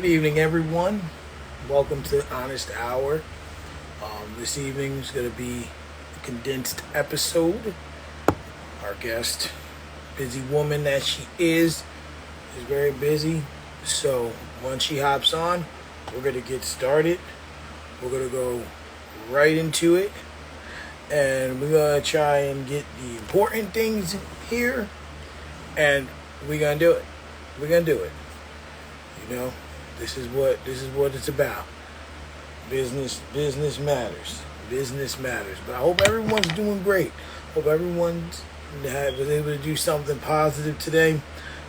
Good evening, everyone. Welcome to Honest Hour. This evening is going to be a condensed episode. Our guest, busy woman that she is very busy. So once she hops on, we're going to get started. We're going to go right into it. And we're going to try and get the important things here. And we're going to do it. We're going to do it. You know, this is what it's about. Business matters. Business matters. But I hope everyone's doing great. Hope everyone's was able to do something positive today.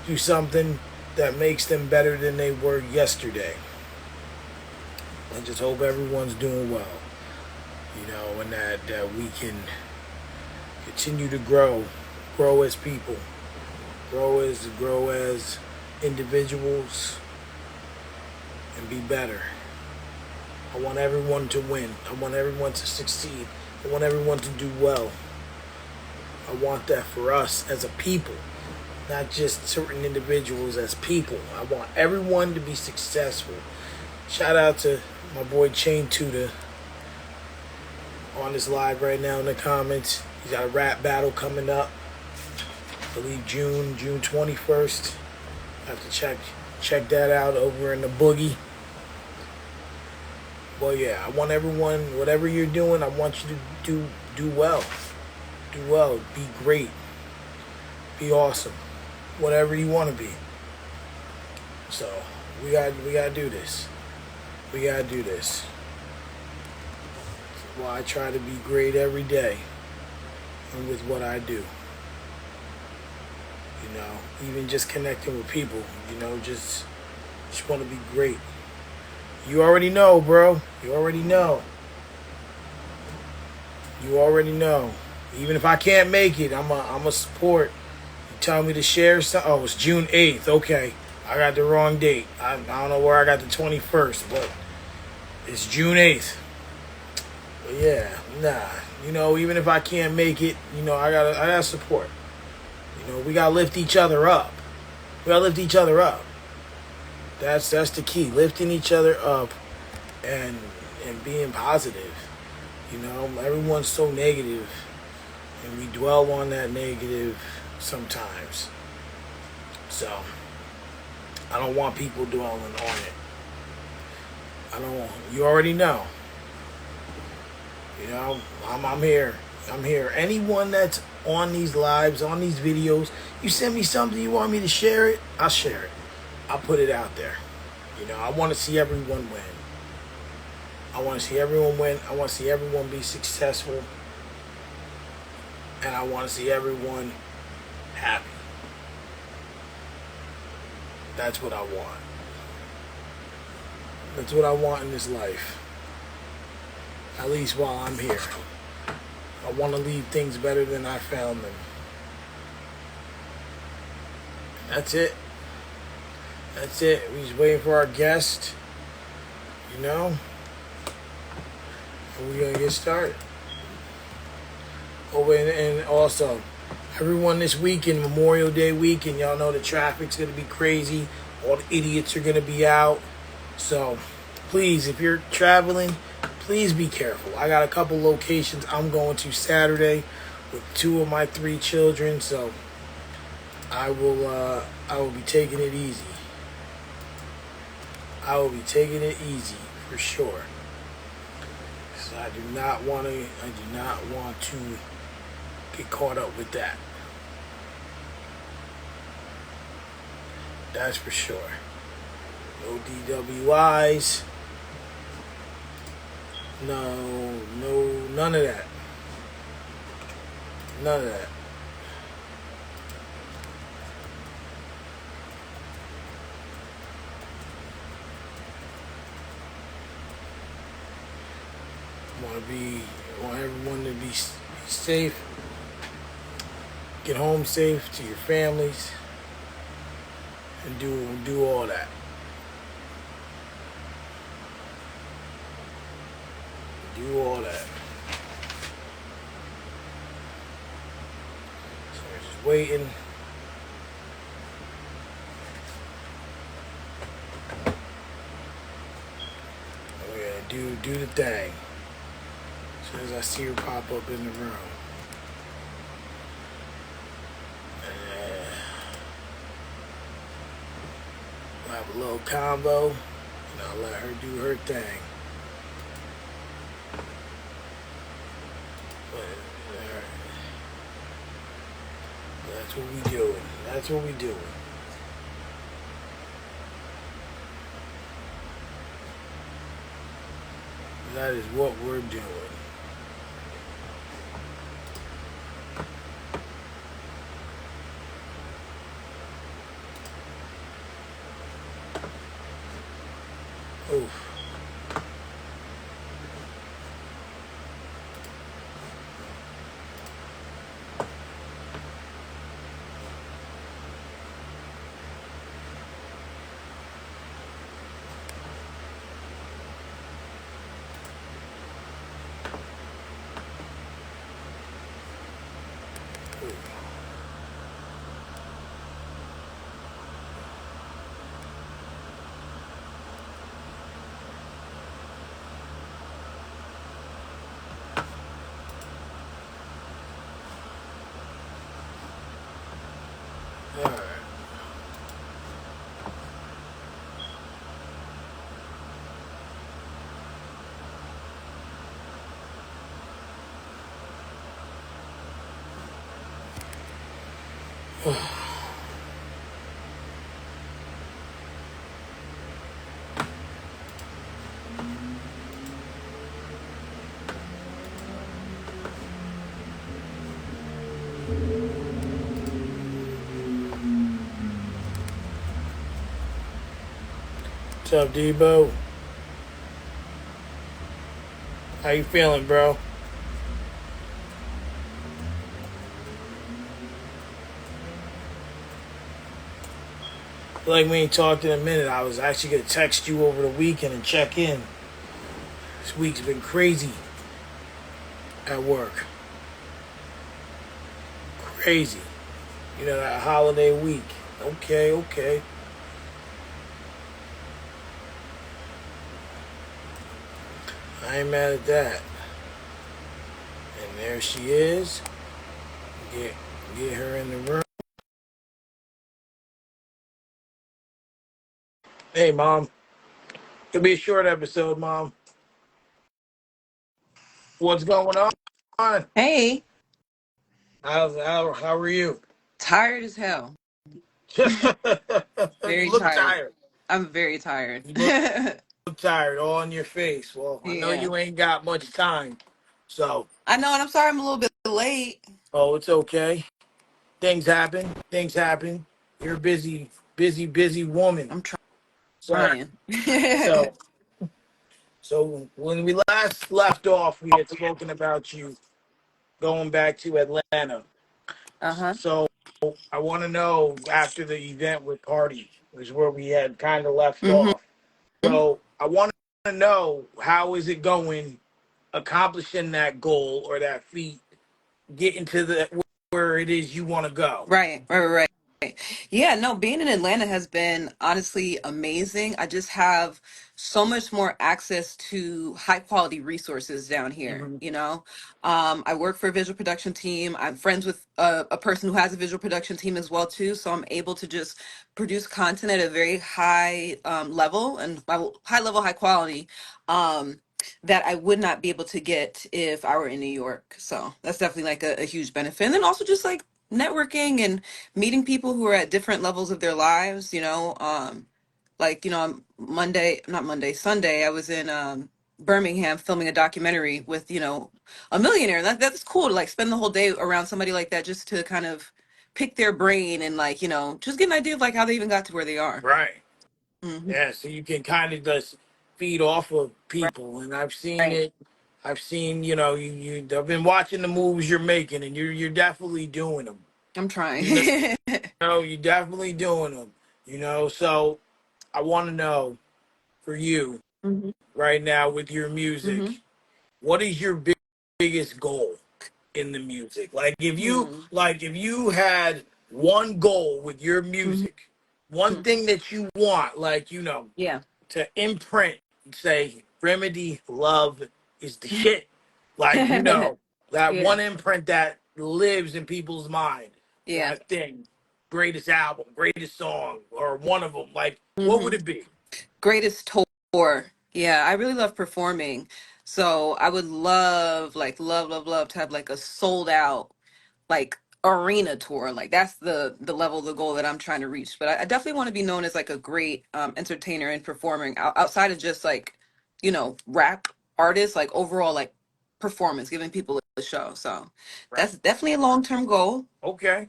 Do something that makes them better than they were yesterday. I just hope everyone's doing well. You know, and that we can continue to grow as people, grow as individuals, and be better. I want everyone to win. I want everyone to succeed. I want everyone to do well. I want that for us as a people, not just certain individuals, as people. I want everyone to be successful. Shout out to my boy Chain Tuda on this live right now in the comments. He's got a rap battle coming up. I believe June 21st. I have to check that out over in the Boogie. Well, yeah, I want everyone, whatever you're doing, I want you to do well. Do well. Be great. Be awesome. Whatever you want to be. So we gotta do this. We gotta do this. Well, I try to be great every day, and with what I do. You know, even just connecting with people. You know, just want to be great. You already know, bro. You already know. You already know. Even if I can't make it, I'm a support. You tell me to share something. Oh, it's June 8th. Okay. I got the wrong date. I don't know where I got the 21st, but it's June 8th. But yeah, nah. You know, even if I can't make it, you know, I gotta support. You know, we gotta lift each other up. We gotta lift each other up. That's the key. Lifting each other up and being positive. You know, everyone's so negative, and we dwell on that negative sometimes. So I don't want people dwelling on it. You already know. You know, I'm here. I'm here. Anyone that's on these lives, on these videos, you send me something, you want me to share it, I'll share it. I'll put it out there. You know, I want to see everyone win. I want to see everyone win. I want to see everyone be successful. And I want to see everyone happy. That's what I want. That's what I want in this life. At least while I'm here. I want to leave things better than I found them. That's it. That's it. We're just waiting for our guest. You know? And we're going to get started. Oh, and also, everyone this weekend, Memorial Day weekend, y'all know the traffic's going to be crazy. All the idiots are going to be out. So, please, if you're traveling, please be careful. I got a couple locations I'm going to Saturday with 2 of my 3 children. So, I will be taking it easy. I will be taking it easy for sure. So I do not want to get caught up with that. That's for sure. No DWIs. No, none of that. None of that. Want everyone to be safe. Get home safe to your families, and do all that. Do all that. So we're just waiting. do the thing. As soon as I see her pop up in the room. We'll have a little combo, and I'll let her do her thing. But, that's what we doing. That's what we doing. That is what we're doing. Oof. All right. What's up, Debo? How you feeling, bro? Feel like we ain't talked in a minute. I was actually gonna text you over the weekend and check in. This week's been crazy at work. Crazy. You know, that holiday week. Okay, okay. I ain't mad at that. And there she is. Get her in the room. Hey, Mom. It'll be a short episode, Mom. What's going on? Hey, How are you? tired as hell. You Very look tired. tired. I'm very tired. You look tired, all on your face. Well, I know Yeah. you ain't got much time. So, I know, and I'm sorry I'm a little bit late. oh, it's okay. Things happen. Things happen. You're a busy woman. I'm So, trying. so, so when we last left off, we had spoken about you going back to Atlanta. Uh-huh. So I want to know after the event with Cardi, was where we had kind of left Mm-hmm. off. So I want to know, how is it going accomplishing that goal or that feat, getting to the where it is you want to go. Right. Yeah, no, being in Atlanta has been honestly amazing. I just have so much more access to high quality resources down here, Hmm. you know. I work for a visual production team. I'm friends with a person who has a visual production team as well too, so I'm able to just produce content at a very high level and by high level, high quality. Um, that I would not be able to get if I were in New York. So that's definitely like a huge benefit. And then also just like networking and meeting people who are at different levels of their lives, like, on Sunday, I was in Birmingham filming a documentary with, a millionaire. That's cool to like spend the whole day around somebody like that just to kind of pick their brain and like, just get an idea of like how they even got to where they are. Right. Hmm. Yeah. So you can kind of just feed off of Right. people, and I've seen Right. it. I've seen, you. I've been watching the moves you're making, and you're definitely doing them. I'm trying. You know, you're definitely doing them. So I want to know, for you Hmm. right now with your Hmm. music, what is your biggest goal in the music? Hmm. Like if you had one goal with your Hmm. music, one thing that you want, Yeah. to imprint, say, Remedy Love is the shit. Like, you know, that Yeah. one imprint that lives in people's mind. Yeah. That thing. Greatest album, greatest song, or one of them. Like, what would Hmm. it be? Greatest tour. Yeah, I really love performing. So I would love, like, love to have like a sold out, like, arena tour. Like that's the level, the goal that I'm trying to reach. But I definitely want to be known as like a great entertainer and performing outside of just like, rap artist, like overall like performance, giving people a show. So Right. that's definitely a long-term goal. Okay.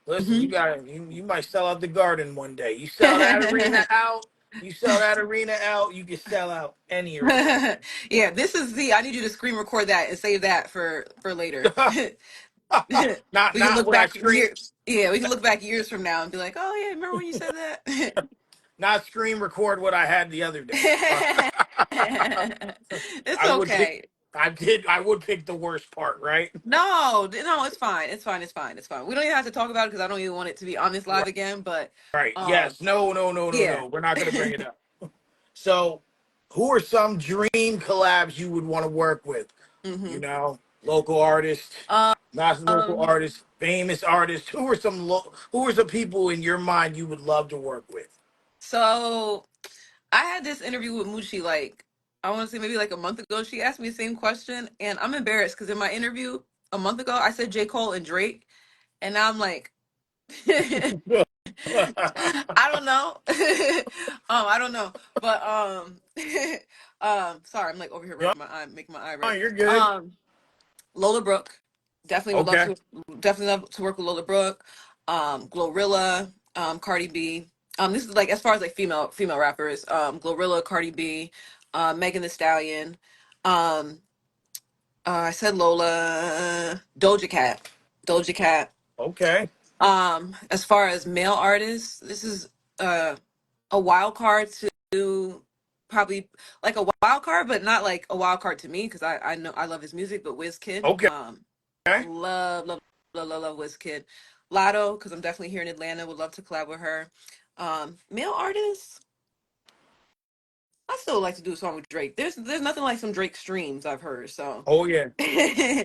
Listen, Hmm. you might sell out the Garden one day. You sell that arena out, you can sell out any arena. Yeah, this is the, I need you to screen record that and save that for later. not We can not look when I back scream year yeah, we can look back years from now and be like, oh yeah, remember when you said that? not screen record what I had the other day. It's I would pick okay. I would pick the worst part, right? No, it's fine. It's fine. We don't even have to talk about it because I don't even want it to be on this live Right. again. But Right. um, Yes. No, no, no, no, yeah. no. We're not gonna bring it up. So who are some dream collabs you would want to work with? You Hmm. know, local artists, not local Um, artists, famous artists. Who are some people in your mind you would love to work with? so I had this interview with Mushi, like, I want to say maybe like a month ago. She asked me the same question, and I'm embarrassed because in my interview a month ago I said J. Cole and Drake, and now I'm like, I don't know. I don't know. But sorry, I'm like over here Yeah, rubbing my eye, making my eye red. you're good. Um Lola Brooke. Definitely would love Okay. to, definitely love to work with Lola Brooke, Glorilla, Cardi B. This is like as far as like female rappers, Glorilla, Cardi B, Megan Thee Stallion. Um I said Lola, Doja Cat. Doja Cat. Okay. As far as male artists, this is uh a wild card to probably like a wild card, but not like a wild card to me because I know I love his music. But Wizkid, Okay. love Wizkid. Lotto, because I'm definitely here in Atlanta, would love to collab with her. Male artists, I still like to do a song with Drake. There's nothing like some Drake streams I've heard. So Oh yeah. yeah,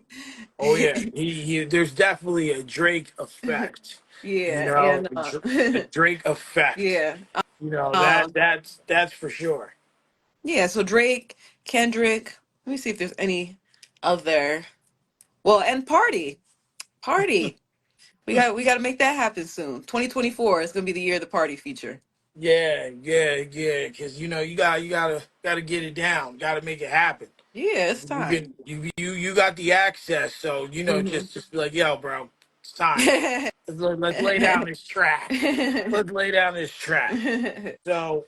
Oh yeah. He there's definitely a Drake effect. You know, and a Drake effect. yeah. You know, Um, that's for sure. yeah, so Drake, Kendrick. Let me see if there's any other. Well, and Party. Party. We got to make that happen soon. 2024 is going to be the year of the Party feature. Yeah, yeah, yeah. Because you know you gotta get it down. Got to make it happen. Yeah, it's You time. can you got the access, so you know Hmm. just be like, yo, bro, it's time. Let's lay down this track. Let's lay down this track. So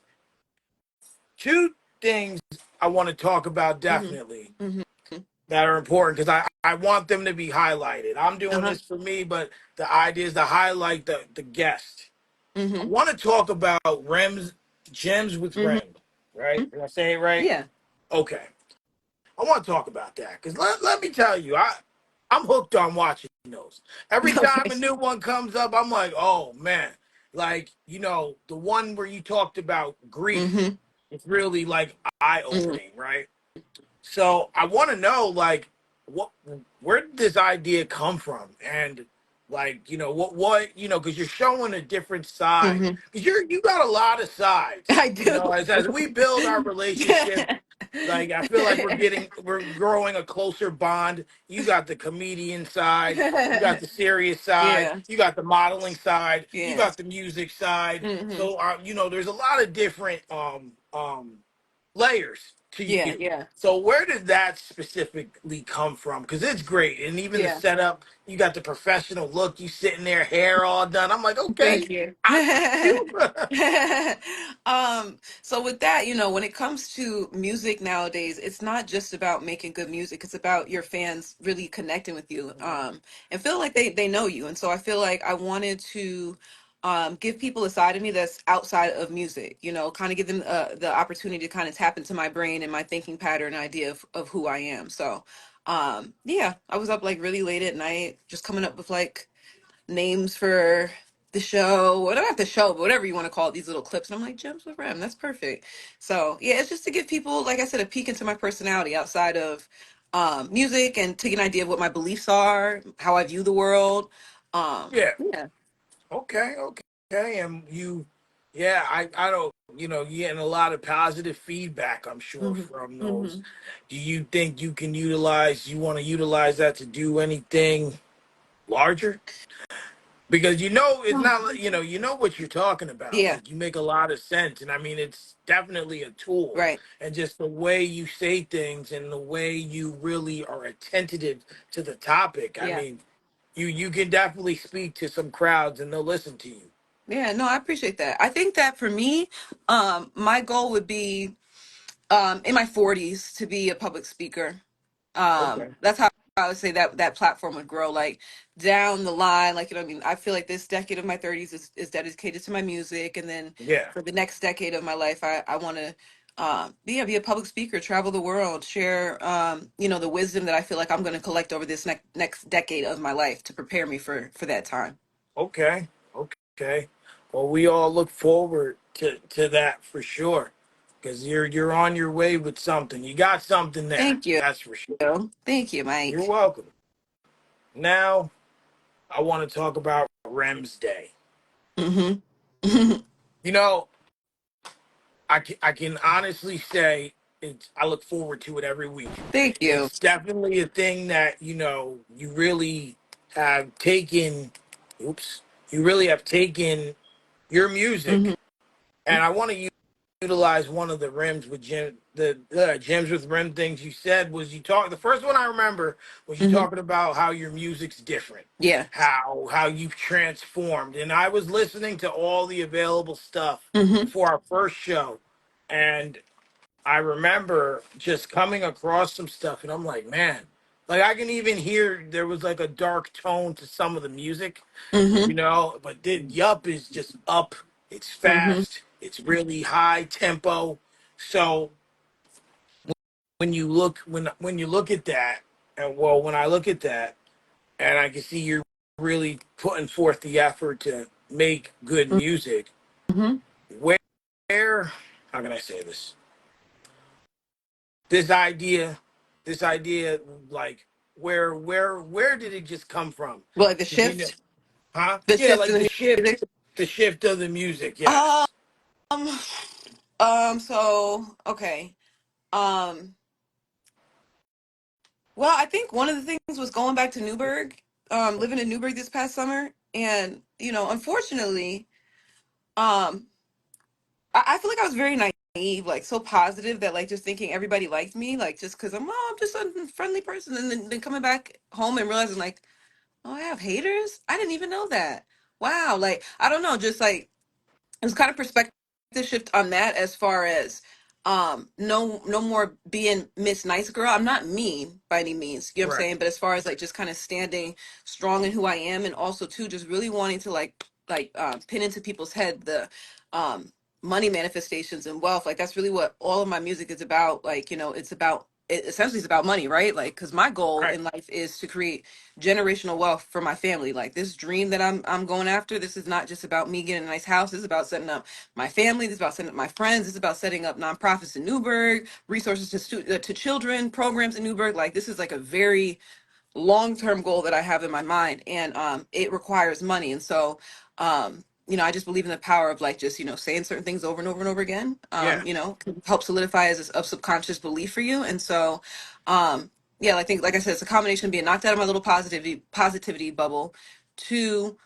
two things I want to talk about Hmm. definitely Hmm. that are important because I want them to be highlighted. I'm doing Uh-huh. this for me, but the idea is to highlight the guest. I Hmm. want to talk about Rems Gems with Hmm. Rem, right? Did I say it right? Yeah. Okay. I want to talk about that because let me tell you, I'm hooked on watching those. Every time Okay. a new one comes up, I'm like, oh man, like you know the one where you talked about grief. Hmm. It's really like eye Hmm. opening, right? So I want to know, like, what, where did this idea come from, and like, you know, what, you know, because you're showing a different side, Hmm. because you got a lot of sides, I you know, do. as we build our relationship. Like I feel like we're growing a closer bond. You got the comedian side, you got the serious side, Yeah. you got the modeling side, you Yeah. got the music side. Hmm. So you know, there's a lot of different layers to Yeah. you. Yeah. So where did that specifically come from? Because it's great, and even the Yeah. setup, you got the professional look. You sitting there, hair all done. I'm like, okay, Thank you. I got you. So with that, when it comes to music nowadays, it's not just about making good music. It's about your fans really connecting with you, and feel like they know you. And so I feel like I wanted to give people a side of me that's outside of music, kind of give them the opportunity to kind of tap into my brain and my thinking pattern idea of who I am. So yeah, I was up like really late at night, just coming up with like names for the show, or not the show, but whatever you want to call it, these little clips. And I'm like, Gems with Rem, that's perfect. So yeah, it's just to give people, like I said, a peek into my personality outside of music, and take an idea of what my beliefs are, how I view the world. Yeah. Yeah. Okay. Okay. And you, yeah, I don't, you're getting a lot of positive feedback, I'm sure, Hmm. from those. Hmm. Do you think you want to utilize that to do anything larger? Because it's not like, you know what you're talking about. Yeah. Like, you make a lot of sense. And I mean, it's definitely a tool. Right. And just the way you say things and the way you really are attentive to the topic. I Yeah. mean, you can definitely speak to some crowds and they'll listen to you. Yeah. No, I appreciate that. I think that for me, my goal would be in my 40s to be a public speaker. Okay. That's how I would say that that platform would grow, like down the line. Like, I mean, I feel like this decade of my 30s is dedicated to my music, and then Yeah. for the next decade of my life, I want to be a public speaker, travel the world, share the wisdom that I feel like I'm going to collect over this next decade of my life to prepare me for that time. Okay. Okay. Well, we all look forward to that for sure. Because you're on your way with something. You got something there. Thank you. That's for sure. Thank you, You're Mike. welcome. Now, I want to talk about Rem's Day. Hmm. You know, I can honestly say I look forward to it every week. Thank you. It's definitely a thing that, you really have taken, oops, you really have taken your Hmm. music. And I want to utilize one of the rims with the gems with rim things you said was the first one I remember was you Hmm. talking about how your music's different, Yeah. how you've transformed. And I was listening to all the available stuff Hmm. for our first show, and I remember just coming across some stuff, and I'm like, man, like I can even hear there was like a dark tone to some of the music, Hmm. but then Yup is just up. It's Hmm. fast. It's really high tempo. So when you look at that, and well, when I look at that, and I can see you're really putting forth the effort to make good music. Hmm. Where how can I say this? This idea, this idea, like where did it just come from? Well, like the Did you know? shift, Huh? the Yeah, shift in like the music. the shift of the music. Um, Yes. so okay. Um, well, I think one of the things was going back to Newburgh, living in Newburgh this past summer. And, unfortunately, um, I feel like I was very naive, like so positive that like just thinking everybody liked me, like just because I'm just a friendly person. And then coming back home and realizing like, oh, I have haters? I didn't even know that. Wow. Like, I don't know, just like it was kind of perspective shift on that, as far as no more being Miss Nice Girl. I'm not mean by any means, you know what I'm Right. saying? But as far as like just kind of standing strong in who I am, and also too just really wanting to pin into people's head the um money manifestations and wealth. Like that's really what all of my music is about. Like, it's about it essentially is about money, right? Like, because my goal Right. in life is to create generational wealth for my family. Like this dream that I'm going after, this is not just about me getting a nice house. This is about setting up my family. This is about setting up my friends. This is about setting up nonprofits in Newburgh, resources to children, programs in Newburgh. Like this is like a very long-term goal that I have in my mind, and it requires money. And so I just believe in the power of like just saying certain things over and over and over again. Yeah. Can help solidify as a subconscious belief for you. And so yeah, I think like I said, it's a combination of being knocked out of my little positivity bubble to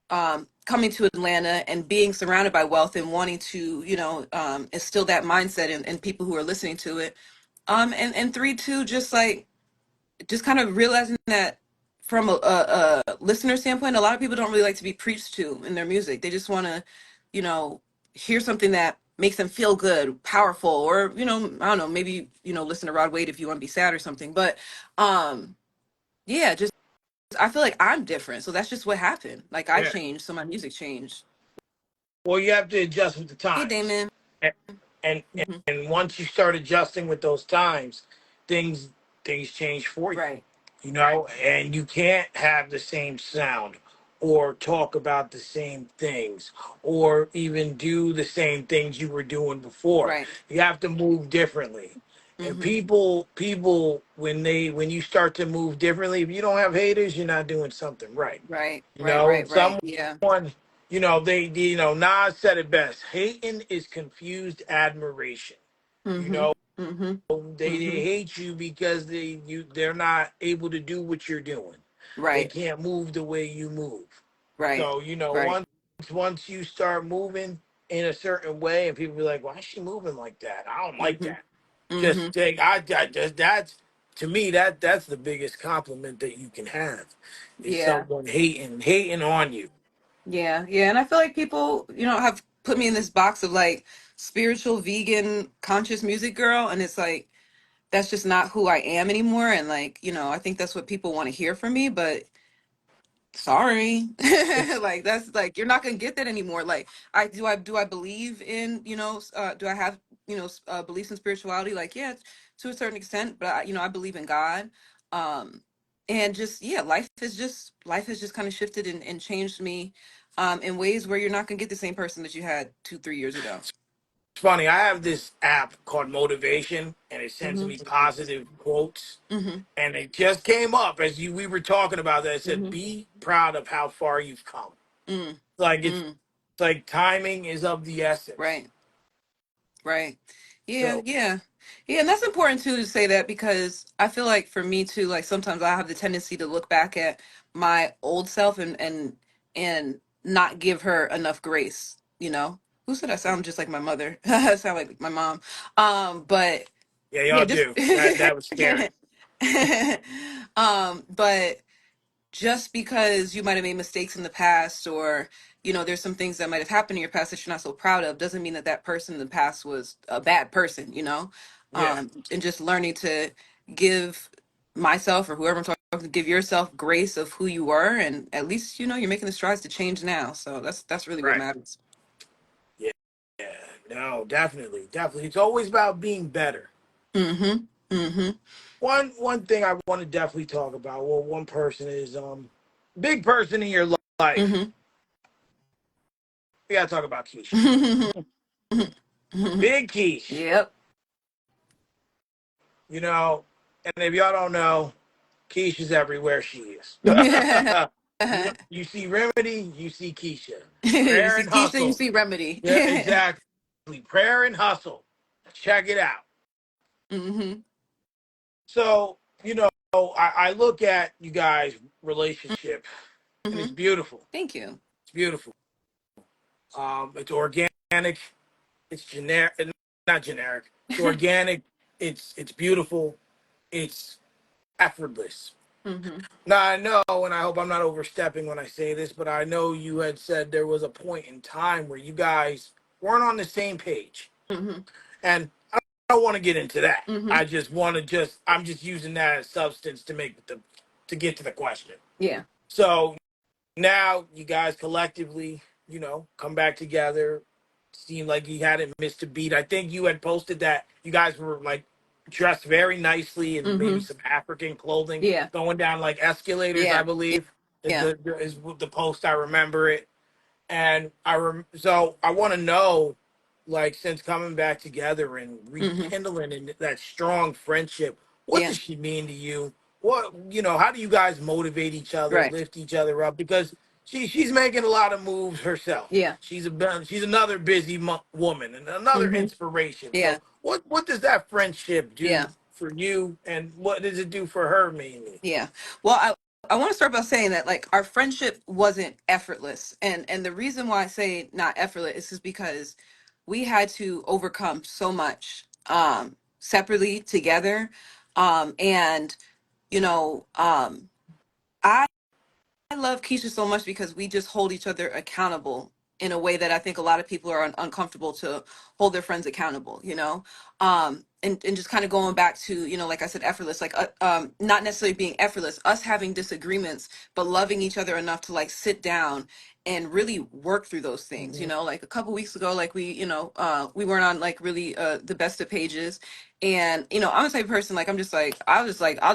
coming to Atlanta and being surrounded by wealth and wanting to instill that mindset in people who are listening to it. And three, two, just kind of realizing that from a listener standpoint, a lot of people don't really like to be preached to in their music. They just want to, you know, hear something that makes them feel good, powerful, or I don't know, maybe listen to Rod Wave if you want to be sad or something. But yeah, just I feel like I'm different, so that's just what happened. Like I Yeah. changed, so my music changed. Well, you have to adjust with the Hey, times, Damon. and and, Hmm. and once you start adjusting with those times, things things change for you. Right. And you can't have the same sound or talk about the same things or even do the same things you were doing before. Right. You have to move differently. And Mm-hmm. people when you start to move differently, if you don't have haters, you're not doing something right. Right. You Right. know, Right. Right. someone, Yeah. Nas said it best. Hating is confused admiration. You Mm-hmm. know, Mm-hmm. they Mm-hmm. hate you because they're not able to do what you're doing. They Right. can't move the way you move. Right. So, Right. once you start moving in a certain way and people be like, why is she moving like that? I don't like Mm-hmm. that. Mm-hmm. Just take I just that's to me that's the biggest compliment that you can have is Yeah. someone hating on you. Yeah. Yeah. And I feel like people, have put me in this box of like spiritual, vegan, conscious music girl, and it's like that's just not who I am anymore. And like, I think that's what people want to hear from me, but sorry. It's Like that's like you're not gonna get that anymore. Like I believe in, do I have, beliefs in spirituality? Like, yeah, to a certain extent, but I believe in God. um and just, yeah, life has just kind of shifted and changed me in ways where you're not gonna get the same person that you had 2-3 years ago. funny. I have this app called Motivation and it sends Hmm. me positive quotes. Hmm. And it just came up as we were talking about that. It said, Hmm. "Be proud of how far you've come." Mm. Like it's Mm. like timing is of the essence. Right. Right. Yeah, So yeah. Yeah, and that's important too to say that, because I feel like for me too, like sometimes I have the tendency to look back at my old self and not give her enough grace, you know? Who said I sound just like my mother? I sound like my mom. But yeah, yeah, y'all just do. That was scary. but just because you might have made mistakes in the past, or there's some things that might have happened in your past that you're not so proud of, doesn't mean that that person in the past was a bad person. Yeah, And just learning to give myself, or whoever I'm talking to, give yourself grace of who you were, and at least you're making the strides to change now, so that's really what right. matters. Yeah, yeah. No, definitely, definitely. It's always about being better. Mm-hmm. Mm-hmm. One thing I want to definitely talk about. Well, one person is big person in your life. Mm-hmm. We gotta talk about Keisha. Mm-hmm. Big Keish. Yep. You know, and if y'all don't know, Keish is everywhere she is. You see Remedy, you see Keisha. You Prayer see and Keisha, you hustle. see Remedy. Yeah, exactly. Prayer and hustle. Check it out. Mm-hmm. So, I look at you guys' relationship and it's Mm-hmm. beautiful. Thank you. It's beautiful. It's organic. It's generic. Not generic. It's organic. It's beautiful. It's effortless. Mm-hmm. Now I know, and I hope I'm not overstepping when I say this, but I know you had said there was a point in time where you guys weren't on the same page, Mm-hmm. and I don't want to get into that. Mm-hmm. I just want to I'm just using that as substance to get to the question. Yeah. So now you guys collectively, come back together. Seemed like you hadn't missed a beat. I think you had posted that you guys were like dressed very nicely in maybe Mm-hmm. some African clothing, Yeah. going down like escalators, I Yeah. believe. Is Yeah. the post I remember it. And so I want to know, like, since coming back together and Mm-hmm. rekindling in that strong friendship, what Yeah. does she mean to you? How do you guys motivate each other, Right. lift each other up? Because she's making a lot of moves herself. Yeah. She's another busy woman and another Mm-hmm. inspiration. Yeah. So what does that friendship do Yeah. for you, and what does it do for her mainly? Yeah. Well, I want to start by saying that like our friendship wasn't effortless. And the reason why I say not effortless is because we had to overcome so much separately, together. And you know, I love Keisha so much because we just hold each other accountable in a way that I think a lot of people are uncomfortable to hold their friends accountable. and just kind of going back to, like I said, effortless, like not necessarily being effortless, us having disagreements, but loving each other enough to like sit down and really work through those things. Hmm. Like a couple weeks ago, like we weren't on like really the best of pages. And I'm the type of person, like I'm just like I'll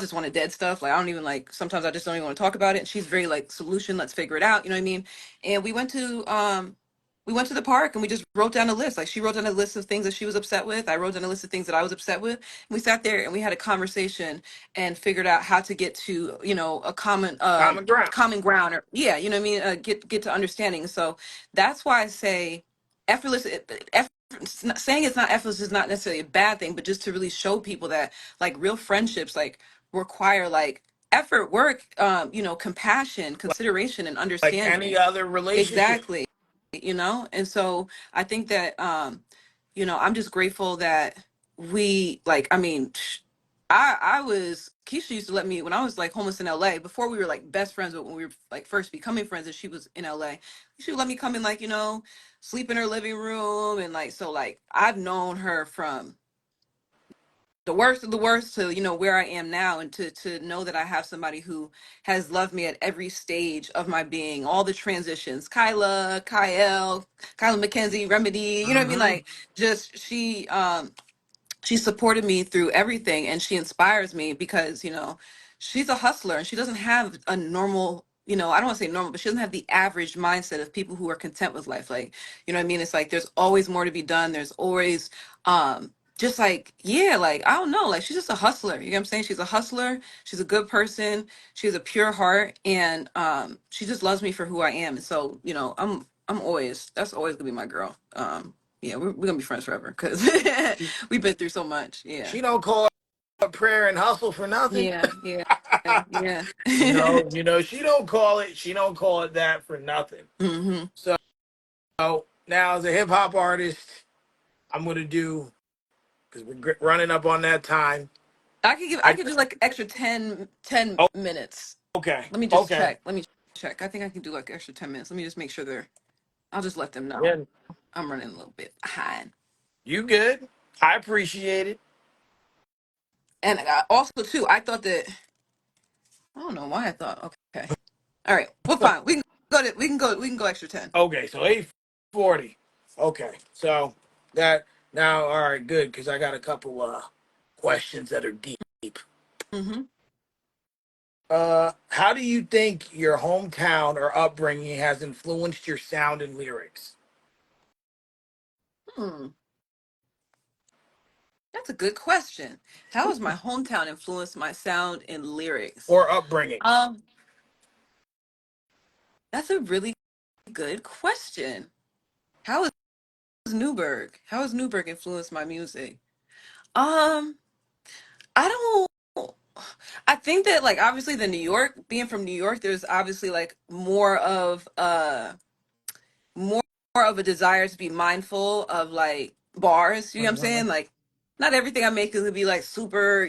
just want to dead stuff. Like I don't even like, sometimes I just don't even want to talk about it. And she's very like, solution, let's figure it out. You know what I mean? And we went to the park and we just wrote down a list. Like she wrote down a list of things that she was upset with. I wrote down a list of things that I was upset with. And we sat there and we had a conversation and figured out how to get to, a Common ground. common ground, or yeah, you know what I mean? Get to understanding. So that's why I say effortless. Saying it's not effortless is not necessarily a bad thing, but just to really show people that like real friendships like require like effort, work, compassion, consideration, and Like any understanding. other relationship. Exactly. And so I think that I'm just grateful that we like, I mean, I was, Keisha used to let me, when I was like homeless in LA, before we were like best friends, but when we were like first becoming friends and she was in LA, she would let me come in, like, sleep in her living room. And like, so like I've known her from the worst of the worst to where I am now, and to know that I have somebody who has loved me at every stage of my being, all the transitions, Kyla McKenzie, Remedy, you know what I mean? Hmm. Like, just she supported me through everything, and she inspires me because she's a hustler and she doesn't have a normal, I don't want to say normal, but she doesn't have the average mindset of people who are content with life. Like, you know what I mean? It's like there's always more to be done. There's always just like, yeah, like I don't know, like she's just a hustler. You know what I'm saying? She's a hustler, she's a good person, she has a pure heart, and she just loves me for who I am. And so I'm always, that's always gonna be my girl. Yeah, we're gonna be friends forever because She, we've been through so much. Yeah. she don't call it prayer and hustle for nothing. Yeah. Yeah. Yeah. She don't call it. She don't call it that for nothing. Hmm. So now, as a hip hop artist, I'm gonna do, because we're running up on that time. I I could do like extra 10 oh, minutes. okay, Let me just okay, check. Let me check. I think I can do like extra 10 minutes. Let me just make sure I'll just let them know. yeah, I'm running a little bit behind. you good? I appreciate it. And also too, I thought that, I don't know why I thought, okay. All right. Well, fine. We can go extra 10. Okay, so 8:40. Okay, so that now, all right, good, because I got a couple questions that are deep. Hmm. How do you think your hometown or upbringing has influenced your sound and lyrics Hmm. That's a good question. How has my hometown influenced my sound and lyrics? or upbringing? Um, that's a really good question. How is Newburgh? How has Newburgh influenced my music? Um, I don't. I think that like obviously the New York, being from New York, there's obviously like more of a desire to be mindful of like bars. You know what I'm saying? Mhm. Like, not everything I make is gonna be like super,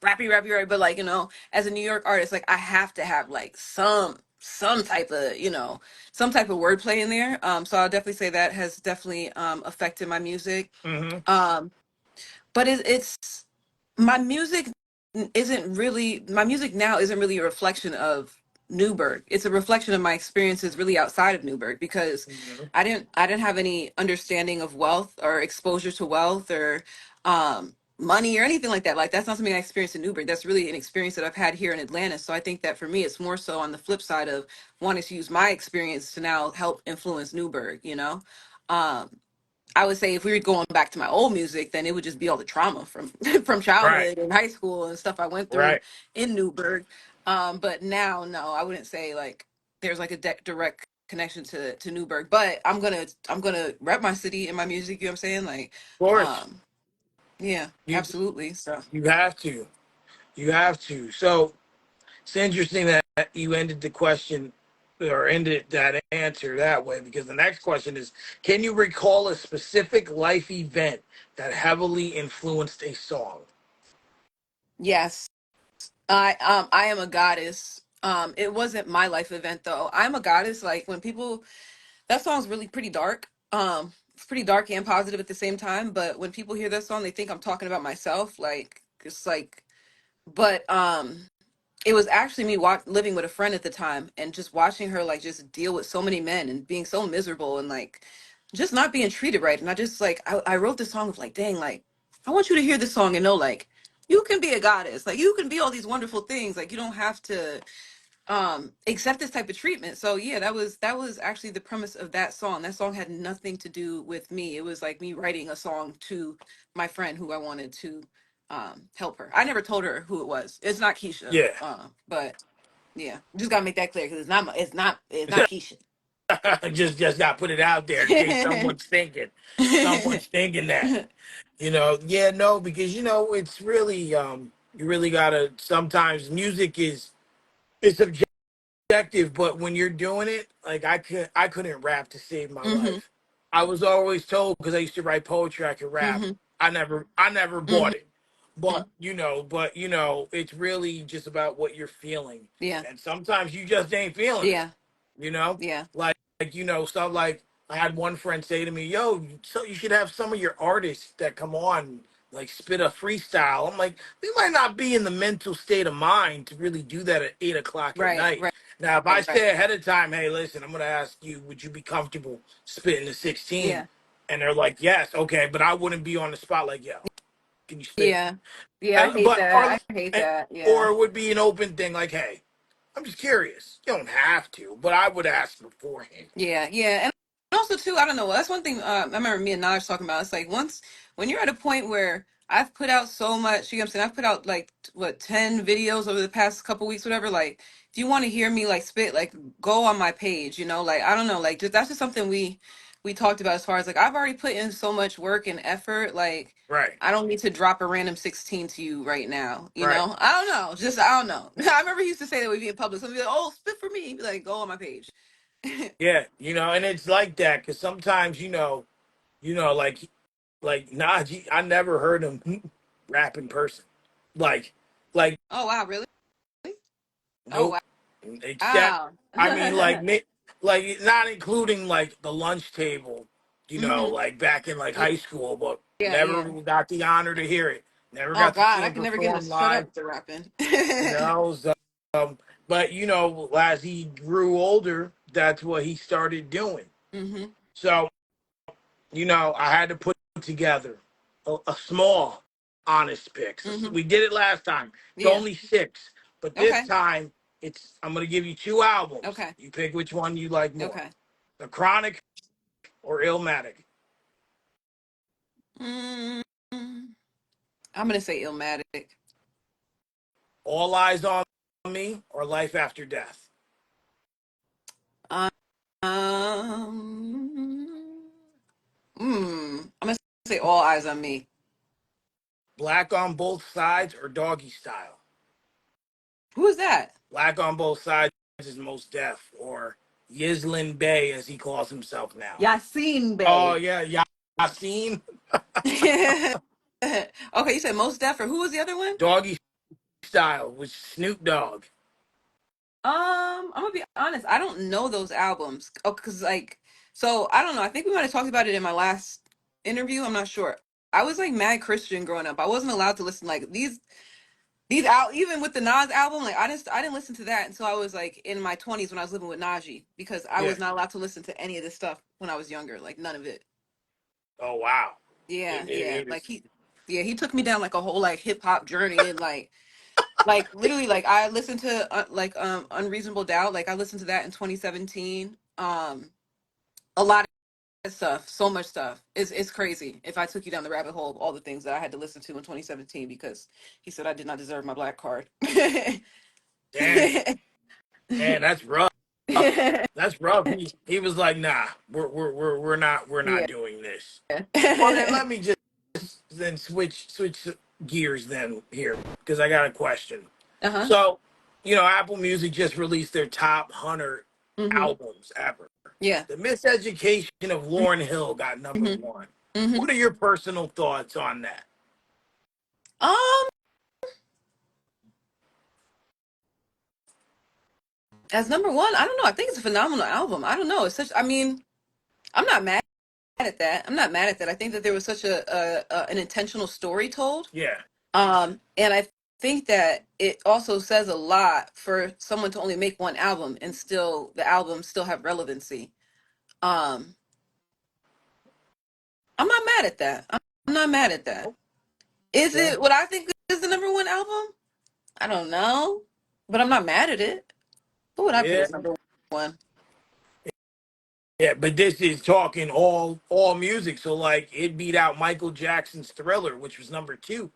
rappy, right? But like, as a New York artist, like I have to have like some type of, some type of wordplay in there. So I'll definitely say that has definitely affected my music. Mhm. Um, but it's my music my music now isn't really a reflection of Newburgh. It's a reflection of my experiences really outside of Newburgh, because Mhm. I didn't have any understanding of wealth or exposure to wealth or money or anything like that. Like that's not something I experienced in Newburgh. That's really an experience that I've had here in Atlanta. So I think that for me it's more so on the flip side of wanting to use my experience to now help influence Newburgh. Um I would say if we were going back to my old music, then it would just be all the trauma from from Right. childhood and high school and stuff I went through Right. in Newburgh. But now, no, I wouldn't say like there's like a direct connection to Newburgh. But I'm gonna rep my city in my music. You know what I'm saying? Like, Of course. um, yeah, You absolutely. So you have to. You have to. So it's interesting that you ended the question or ended that answer that way, because the next question is, can you recall a specific life event that heavily influenced a song? yes, I am a goddess. It wasn't my life event though. I'm a goddess. Like when people, that song's really pretty dark. it's pretty dark and positive at the same time. But when people hear that song, they think I'm talking about myself. Like it's like, but it was actually me living with a friend at the time and just watching her like just deal with so many men and being so miserable and like just not being treated right. And I just like I wrote this song of like, dang, like I want you to hear this song and know like you can be a goddess, like you can be all these wonderful things, like you don't have to accept this type of treatment. So yeah, that was actually the premise of that song. That song had nothing to do with me. It was like me writing a song to my friend who I wanted to help her. I never told her who it was. It's not Keisha. Yeah. But yeah, just gotta make that clear because it's not Keisha. Just got to put it out there in case someone's thinking that. Yeah, no, because it's really you really gotta. Sometimes music is it's objective, but when you're doing it, like I couldn't rap to save my Mhm. life. I was always told because I used to write poetry I could rap. Mhm. I never bought Mhm. it. But it's really just about what you're feeling. Yeah. And sometimes you just ain't feeling it. Yeah. You know? Yeah. Stuff like I had one friend say to me, "Yo, so you should have some of your artists that come on like spit a freestyle." I'm like, we might not be in the mental state of mind to really do that at 8 o'clock at Right. night. Right. Now, if I Right. say ahead of time, "Hey, listen, I'm gonna ask you, would you be comfortable spitting the 16?" Yeah. And they're like, "Yes, okay," but I wouldn't be on the spot like, "Yo, can you spit?" Yeah. Yeah. I And hate but that. or I hate that. or Yeah. it would be an open thing like, "Hey, I'm just curious. You don't have to, but I would ask beforehand." Yeah, yeah, and also too, I don't know. That's one thing. I remember me and Naj talking about. It's like once when you're at a point where I've put out so much, you know what I'm saying? I've put out like what 10 videos over the past couple weeks, whatever. Like, if you want to hear me like spit, like go on my page. Like I don't know, like just that's just something we talked about as far as like I've already put in so much work and effort. Like Right, I don't need to drop a random 16 to you right now. right. I don't know, just I don't know. I remember he used to say that we'd be in public. Somebody be like, "Oh, spit for me." He'd be like, "Go on my page." Yeah, and it's like that because sometimes like Najee, I never heard him rap in person. Like, like Oh wow, really? Oh nope. Except, wow. I mean, like not including like the lunch table, Hmm. like back in like high school, but Yeah, never yeah. got the honor to hear it. Never Oh got to God, see I him can never get him to perform shut live. up to rapping. You know, so, but as he grew older, that's what he started doing. Hmm. So I had to put together a small honest pick. So Hmm. we did it last time. It's Yeah. only six, but this Okay. time I'm gonna give you two albums. Okay. You pick which one you like more, Okay. The Chronic or Illmatic. Mm, I'm gonna say Illmatic. All Eyes on Me or Life After Death. Um. I'm gonna say All Eyes on Me. Black on Both Sides or Doggy Style. Who is that? Black on Both Sides is Most Def or Yislin Bey as he calls himself now. Yasin Oh Bey. yeah, Yasin. Okay, you said Most Def, or who was the other one? Doggy Style with Snoop Dogg. I'm gonna be honest. I don't know those albums. Oh, cause like, so I don't know. I think we might have talked about it in my last interview. I'm not sure. I was like mad Christian growing up. I wasn't allowed to listen like these out even with the Nas album. Like I didn't listen to that until I was like in my 20s when I was living with Najee because I Yeah. was not allowed to listen to any of this stuff when I was younger. Like none of it. Oh wow. Yeah, yeah. It Like is. he took me down like a whole like hip hop journey and like literally like I listened to Unreasonable Doubt. Like I listened to that in 2017. A lot of stuff, so much stuff. It's crazy. If I took you down the rabbit hole of all the things that I had to listen to in 2017 because he said I did not deserve my black card. Dang. Man, that's rough. That's rough. He was like, nah, we're not Yeah. doing this. Well then let me just then switch gears then here because I got a question. Uh-huh. So, Apple Music just released their top 100 Mhm. albums ever. Yeah. The Miseducation of Lauryn Hill got number Mhm. one. Mhm. What are your personal thoughts on that? Um, as number one, I don't know. I think it's a phenomenal album. I don't know. It's such. I mean, I'm not mad. at that. I'm not mad at that. I think that there was such an intentional story told. Yeah. And I think that it also says a lot for someone to only make one album and still the album still have relevancy. Um, I'm not mad at that. I'm not mad at that. Is Okay. it what I think is the number one album? I don't know, but I'm not mad at it. Who would I put Yeah. as number one? Yeah, but this is talking all music, so like it beat out Michael Jackson's Thriller, which was number two.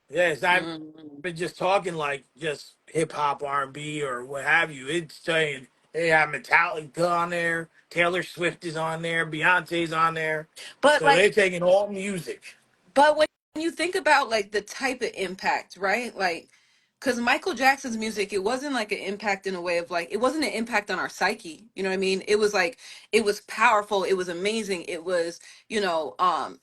Yes, I'm Mm. been just talking like just hip hop, R&B, or what have you. It's saying they have Metallica on there, Taylor Swift is on there, Beyonce's on there, But so they're like, taking all music. but when you think about like the type of impact, right? Like, because Michael Jackson's music, it wasn't like an impact in a way of like, it wasn't an impact on our psyche. You know what I mean? It was like, it was powerful. It was amazing. It was,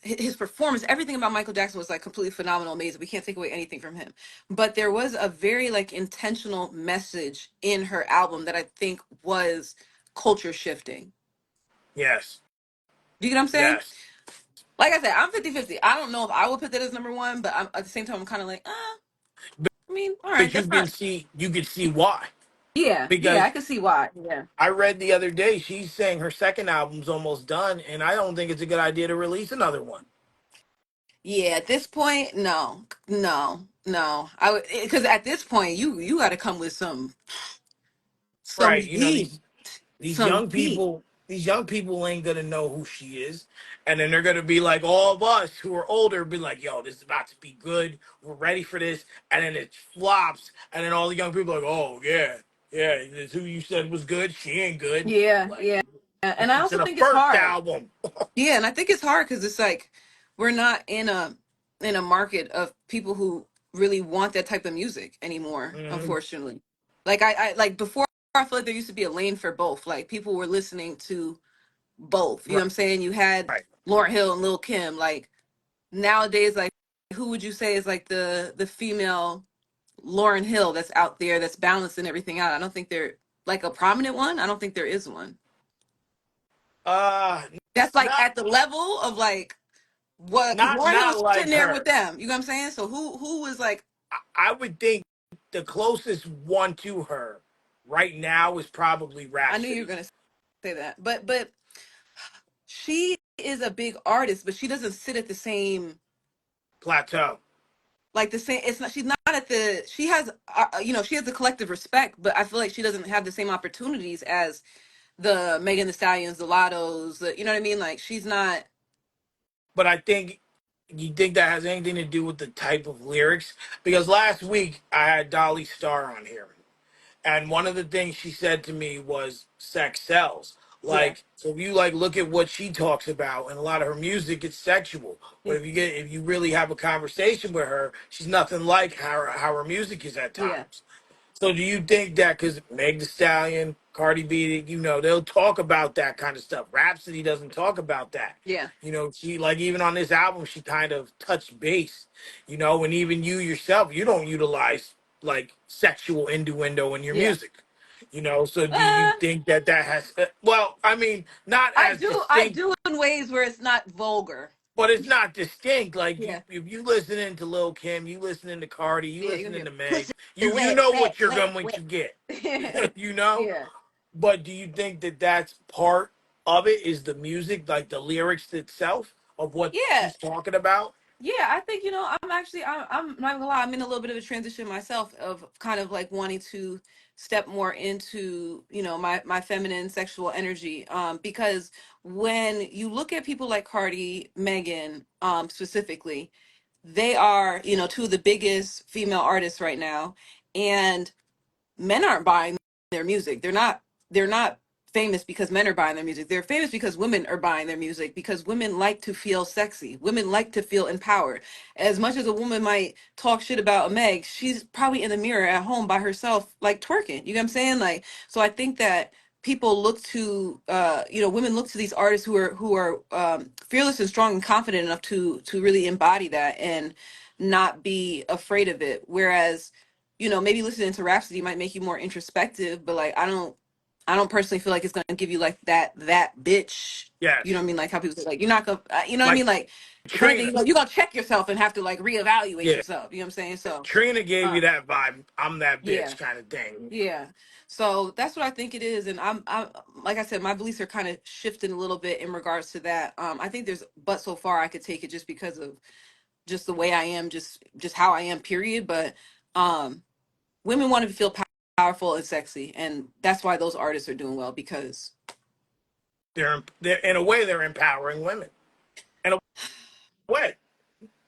his performance, everything about Michael Jackson was like completely phenomenal, amazing. We can't take away anything from him. But there was a very like intentional message in her album that I think was culture shifting. Yes, Do you get what I'm saying? yes. Like I said, I'm 50-50. I don't know if I would put that as number one, but at the same time, I'm kind of like, I mean, all right, But that's not. you can see why. Yeah, yeah, I Because can see why. Yeah. I read the other day she's saying her second album's almost done, and I don't think it's a good idea to release another one. Yeah, at this point, no, no, no. I would, because at this point, you got to come with some Right. You know, heat, some heat. these young people ain't gonna know who she is. And then they're gonna be like all of us who are older, be like, yo, this is about to be good. We're ready for this. And then it flops, and then all the young people are like, oh yeah, yeah, this who you said was good, she ain't good. Yeah, Like yeah, and I listen to also the think it's first hard. album. Yeah, and I think it's hard because it's like we're not in a market of people who really want that type of music anymore, Mhm. unfortunately. Like I like before I feel like there used to be a lane for both. Like people were listening to both. You know Right. what I'm saying? You had Right. Lauryn Hill and Lil Kim. Like nowadays, like who would you say is like the female Lauryn Hill that's out there that's balancing everything out? I don't think they're like a prominent one. I don't think there is one. Uh That's like not at the level of like what because Lauryn Hill not was sitting like there with her. them. You know what I'm saying? So who was like I would think the closest one to her right now is probably I knew you were Rhapsody. gonna say that. But she is a big artist, but she doesn't sit at the same Plateau. like the same it's not she's not at the she has she has the collective respect, but I feel like she doesn't have the same opportunities as the Megan the Stallions, the Lottos, you know what I mean? Like she's not. But I think you think that has anything to do with the type of lyrics? Because last week I had Dolly Starr on here. And one of the things she said to me was sex sells. Yeah, Like, so if you like look at what she talks about and a lot of her music, it's sexual. But yeah, if you really have a conversation with her, she's nothing like how her music is at yeah, times. So do you think that because Meg The Stallion, Cardi B, you know, they'll talk about that kind of stuff. Rhapsody doesn't talk about that. yeah, You know, she like even on this album, she kind of touched base. You know, and even you yourself, you don't utilize like sexual innuendo in your yeah. music. You know, so do you uh, think that that has? Well, I mean, not as I distinct, do in ways where it's not vulgar. but it's not distinct. Like you, Yeah, if you listening to Lil Kim, you listening to Cardi, you yeah, you're gonna listening get to Meg, pussy you wet, know wet, what you're wet, going to wet. get. Yeah, You know, yeah, but do you think that that's part of it? Is the music like the lyrics itself of what yeah. she's talking about? Yeah, I think I'm not gonna lie, I'm in a little bit of a transition myself of kind of like wanting to step more into my feminine sexual energy, because when you look at people like Cardi, Megan, specifically, they are two of the biggest female artists right now, and men aren't buying their music. They're not famous because men are buying their music. They're famous because women are buying their music because women like to feel sexy. Women like to feel empowered. As much as a woman might talk shit about a Meg, she's probably in the mirror at home by herself like twerking. You know what I'm saying? Like so I think that people look to women look to these artists who are fearless and strong and confident enough to really embody that and not be afraid of it, whereas maybe listening to Rhapsody might make you more introspective, but like I don't personally feel like it's gonna give you like that bitch. You know Yes. what I mean? Like how people say like you're not gonna, you know what I Like mean? Like if anything, Trina. you're gonna check yourself and have to like reevaluate Yeah. yourself. You know what I'm saying? So, Trina gave you um, that vibe. I'm that yeah, bitch kind of thing. yeah. So that's what I think it is, and I'm like I said, my beliefs are kind of shifting a little bit in regards to that. I think there's, but so far I could take it just because of just the way I am, just how I am. Period. But um, women want to feel powerful and sexy, and that's why those artists are doing well because They're in a way they're empowering women. In a way,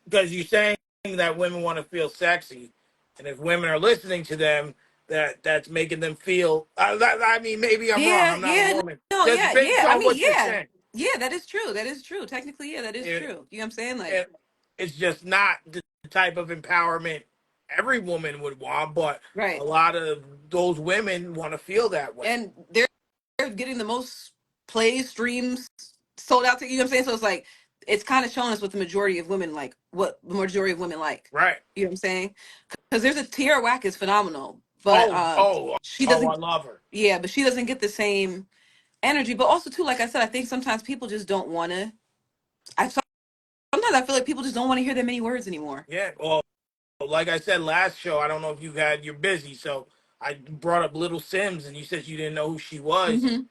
because you're saying that women want to feel sexy, and if women are listening to them, that's making them feel. I mean, maybe I'm wrong. yeah, I'm not a yeah, woman. no, Just yeah, based yeah. I on mean, what you're yeah, saying, yeah. That is true. That is true. Technically, yeah, that is it, true. You know what I'm saying? Like, it, it's just not the type of empowerment every woman would want, but a right. lot of those women want to feel that way. And they're getting the most plays, streams, sold out to, you know what I'm saying? So it's like it's kind of showing us what the majority of women like, what the majority of women like. Right. You know what I'm saying? Because there's a Tierra Whack is phenomenal, but Oh, oh, she oh, I doesn't. love her. Yeah, but she doesn't get the same energy. But also too, like I said, I think sometimes people just don't want to. I sometimes I feel like people just don't want to hear that many words anymore. Yeah. Well, like I said last show, I don't know if you had, you're busy, so I brought up Little Sims, and you said you didn't know who she was. Hmm.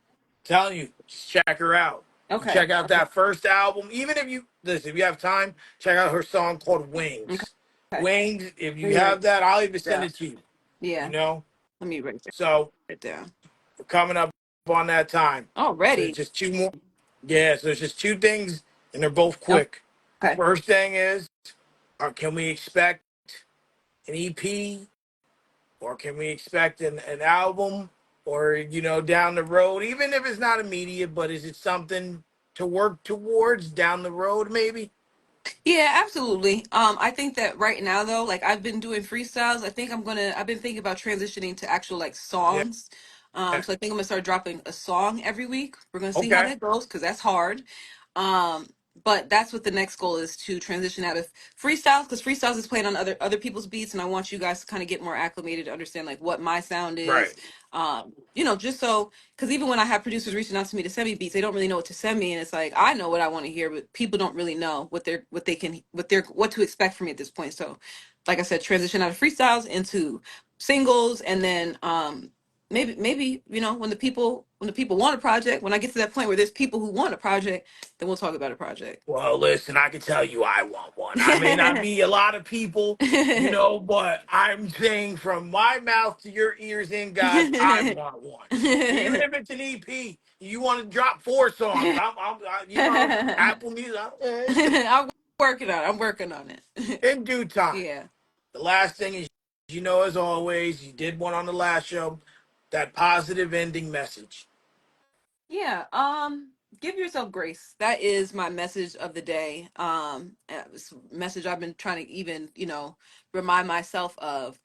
Telling you, just check her out. You Okay. check out that first album. Even if you listen, if you have time, check out her song called Okay. Wings. Okay. Wings. If Let you me write have that, I'll even it send down. it to you. You Yeah. know. Let me write So it down. we're coming up on that time. So it's Already. just two more. Yeah. So it's just two things, and they're both quick. Okay. First thing is, can we expect an EP, or can we expect an album, or down the road, even if it's not immediate, but is it something to work towards down the road, maybe? Yeah, absolutely. I think that right now though, like I've been doing freestyles. I've been thinking about transitioning to actual like Yeah. songs. So I think I'm gonna start dropping a song every week. We're gonna see how Okay. that goes because that's hard. Um, but that's what the next goal is, to transition out of freestyles, because freestyles is playing on other people's beats, and I want you guys to kind of get more acclimated to understand like what my sound is. Right. Just so, because even when I have producers reaching out to me to send me beats, they don't really know what to send me, and it's like I know what I want to hear, but people don't really know what to expect from me at this point. So, like I said, transition out of freestyles into singles, and then maybe when the people want a project, when I get to that point where there's people who want a project, then we'll talk about a project. Well, listen, I can tell you I want one. I may not be a lot of people, but I'm saying from my mouth to your ears in God's, I want one. Even if it's an EP, you want to drop 4 songs. Apple Music. I'm working on it. I'm working on it. In due time. Yeah. The last thing is, as always, you did one on the last show, that positive ending message. Yeah. Give yourself grace. That is my message of the day. It's a message I've been trying to even, remind myself of.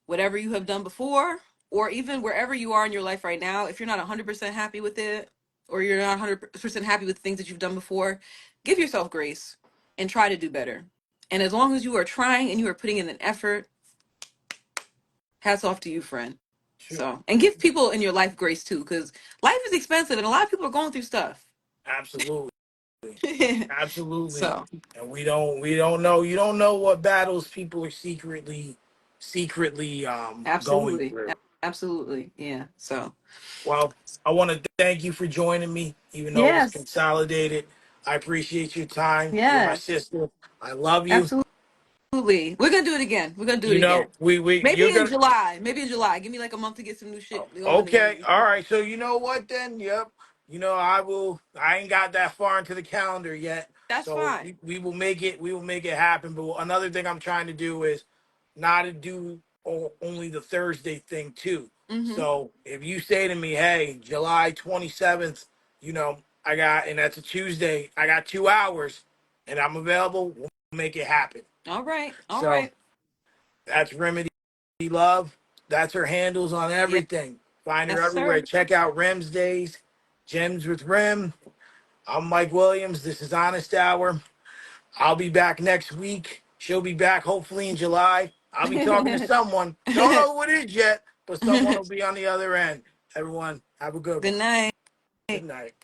Whatever you have done before, or even wherever you are in your life right now, if you're not 100% happy with it, or you're not 100% happy with things that you've done before, give yourself grace and try to do better. And as long as you are trying and you are putting in an effort, hats off to you, friend. Sure. So, and give people in your life grace too, because life is expensive and a lot of people are going through stuff. Absolutely. Absolutely. So, And we don't know, you don't know what battles people are secretly going absolutely. through. Absolutely. Yeah. So, Well, I want to thank you for joining me, even though it was yes. consolidated. I appreciate your time. You're my Yes. sister. I love you. Absolutely. We're gonna do it again. We're gonna do it again. We Maybe you're in gonna. July. Maybe in July. Give me like a month to get some new Oh, shit going okay, again. all right. So you know what then? Yep. I will. I ain't got that far into the calendar yet. That's So fine. we will make it. We will make it happen. But another thing I'm trying to do is not to do only the Thursday thing too. Mm-hmm. So if you say to me, "Hey, July 27th," I got, and that's a Tuesday. I got 2 hours, and I'm available. We'll make it happen. All right. All So right. that's Remedy Love. That's her handles on Yes, everything. Find her sir. everywhere. Check out Rem's Days, Gems with Rem. I'm Mike Williams. This is Honest Hour. I'll be back next week. She'll be back hopefully in July. I'll be talking to someone. Don't know who it is yet, but someone will be on the other end. Everyone, have a good Good one. night. Good night.